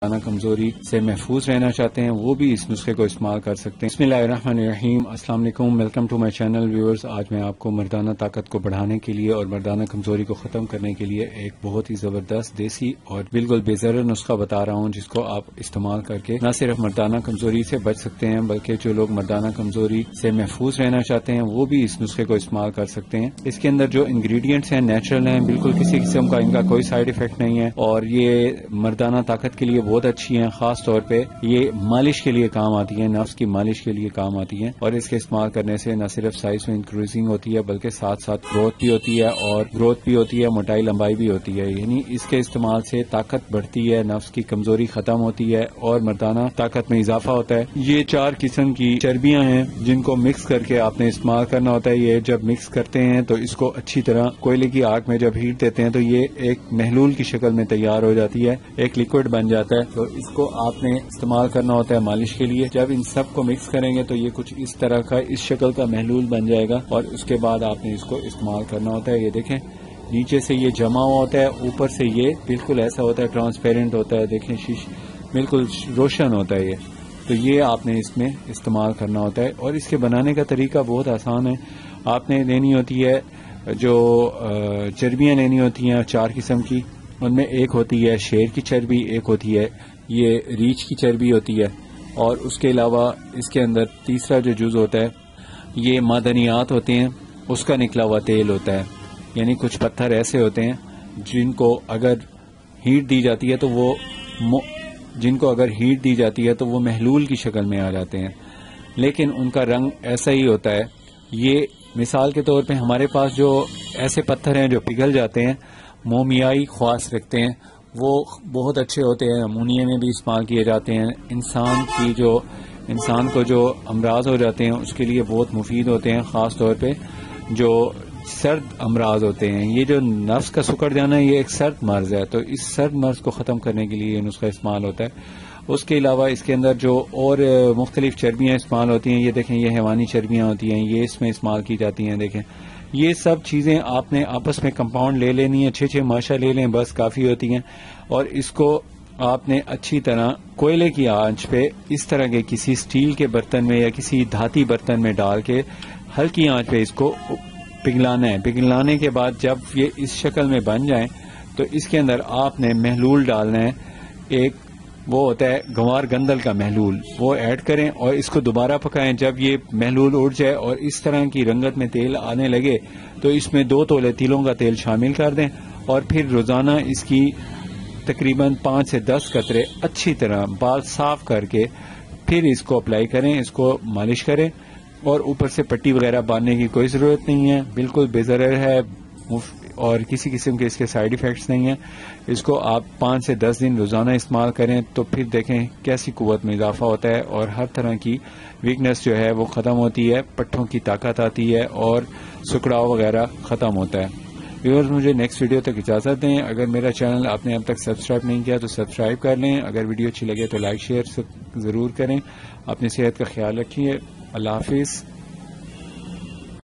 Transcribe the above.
مردانہ کمزوری سے محفوظ رہنا چاہتے ہیں وہ بھی اس نسخے کو استعمال کر سکتے ہیں۔ بسم اللہ الرحمن الرحیم، السلام علیکم، welcome to my channel viewers. آج میں آپ کو مردانہ طاقت کو بڑھانے کے لیے اور مردانہ کمزوری کو ختم کرنے کے لیے ایک بہت ہی زبردست دیسی اور بالکل بے ضرر نسخہ بتا رہا ہوں، جس کو آپ استعمال کر کے نہ صرف مردانہ کمزوری سے بچ سکتے ہیں بلکہ جو لوگ مردانہ کمزوری سے محفوظ رہنا چاہتے ہیں وہ بھی اس نسخے کو استعمال کر سکتے ہیں۔ اس کے اندر جو انگریڈینٹس ہیں نیچرل ہیں، بالکل کسی قسم کا ان کا کوئی سائیڈ افیکٹ نہیں ہے اور یہ مردانہ طاقت کے لیے بہت اچھی ہیں۔ خاص طور پہ یہ مالش کے لیے کام آتی ہیں، نفس کی مالش کے لیے کام آتی ہیں اور اس کے استعمال کرنے سے نہ صرف سائز میں انکریزنگ ہوتی ہے بلکہ ساتھ ساتھ گروتھ بھی ہوتی ہے اور گروتھ بھی ہوتی ہے، موٹائی لمبائی بھی ہوتی ہے۔ یعنی اس کے استعمال سے طاقت بڑھتی ہے، نفس کی کمزوری ختم ہوتی ہے اور مردانہ طاقت میں اضافہ ہوتا ہے۔ یہ 4 قسم کی چربیاں ہیں جن کو مکس کر کے آپ نے استعمال کرنا ہوتا ہے۔ یہ جب مکس کرتے ہیں تو اس کو اچھی طرح کوئلے کی آگ میں جب ہیٹ دیتے ہیں تو یہ ایک محلول کی شکل میں تیار ہو جاتی ہے، ایک لیکوڈ بن جاتا ہے۔ تو اس کو آپ نے استعمال کرنا ہوتا ہے مالش کے لیے۔ جب ان سب کو مکس کریں گے تو یہ کچھ اس طرح کا اس شکل کا محلول بن جائے گا اور اس کے بعد آپ نے اس کو استعمال کرنا ہوتا ہے۔ یہ دیکھیں نیچے سے یہ جمع ہوتا ہے، اوپر سے یہ بالکل ایسا ہوتا ہے، ٹرانسپیرنٹ ہوتا ہے، دیکھیں بالکل روشن ہوتا ہے یہ۔ تو یہ آپ نے اس میں استعمال کرنا ہوتا ہے اور اس کے بنانے کا طریقہ بہت آسان ہے۔ آپ نے لینی ہوتی ہے جو چربیاں لینی ہوتی ہیں 4 قسم کی، ان میں ایک ہوتی ہے شیر کی چربی، ایک ہوتی ہے یہ ریچھ کی چربی ہوتی ہے اور اس کے علاوہ اس کے اندر تیسرا جو جز ہوتا ہے یہ معدنیات ہوتے ہیں، اس کا نکلا ہوا تیل ہوتا ہے۔ یعنی کچھ پتھر ایسے ہوتے ہیں جن کو اگر ہیٹ دی جاتی ہے تو وہ محلول کی شکل میں آ جاتے ہیں، لیکن ان کا رنگ ایسا ہی ہوتا ہے۔ یہ مثال کے طور پہ ہمارے پاس جو ایسے پتھر ہیں جو پگھل جاتے ہیں، مومیائی خواص رکھتے ہیں، وہ بہت اچھے ہوتے ہیں، امونیا میں بھی استعمال کیے جاتے ہیں۔ انسان کو جو امراض ہو جاتے ہیں اس کے لیے بہت مفید ہوتے ہیں، خاص طور پہ جو سرد امراض ہوتے ہیں۔ یہ جو نفس کا سکڑ جانا ہے یہ ایک سرد مرض ہے، تو اس سرد مرض کو ختم کرنے کے لیے یہ نسخہ استعمال ہوتا ہے۔ اس کے علاوہ اس کے اندر جو اور مختلف چربیاں استعمال ہوتی ہیں، یہ دیکھیں یہ حیوانی چربیاں ہوتی ہیں، یہ اس میں استعمال کی جاتی ہیں۔ دیکھیں یہ سب چیزیں آپ نے آپس میں کمپاؤنڈ لے لینی ہے، 6 ماشا لے لیں، بس کافی ہوتی ہیں۔ اور اس کو آپ نے اچھی طرح کوئلے کی آنچ پہ اس طرح کے کسی سٹیل کے برتن میں یا کسی دھاتی برتن میں ڈال کے ہلکی آنچ پہ اس کو پگھلانا ہے۔ پگھلانے کے بعد جب یہ اس شکل میں بن جائیں تو اس کے اندر آپ نے محلول ڈالنا ہے، ایک وہ ہوتا ہے گوار گندل کا محلول، وہ ایڈ کریں اور اس کو دوبارہ پکائیں۔ جب یہ محلول اڑ جائے اور اس طرح کی رنگت میں تیل آنے لگے تو اس میں 2 تولے تیلوں کا تیل شامل کر دیں اور پھر روزانہ اس کی تقریباً 5 سے 10 قطرے اچھی طرح بال صاف کر کے پھر اس کو اپلائی کریں، اس کو مالش کریں اور اوپر سے پٹی وغیرہ باندھنے کی کوئی ضرورت نہیں ہے، بالکل بے ضرر ہے اور کسی قسم کے اس کے سائیڈ ایفیکٹس نہیں ہیں۔ اس کو آپ 5 سے 10 دن روزانہ استعمال کریں تو پھر دیکھیں کیسی قوت میں اضافہ ہوتا ہے اور ہر طرح کی ویکنس جو ہے وہ ختم ہوتی ہے، پٹھوں کی طاقت آتی ہے اور سکڑاؤ وغیرہ ختم ہوتا ہے۔ ویورز مجھے نیکسٹ ویڈیو تک اجازت دیں۔ اگر میرا چینل آپ نے اب تک سبسکرائب نہیں کیا تو سبسکرائب کر لیں، اگر ویڈیو اچھی لگے تو لائک شیئر ضرور کریں۔ اپنی صحت کا خیال رکھیے، اللہ حافظ۔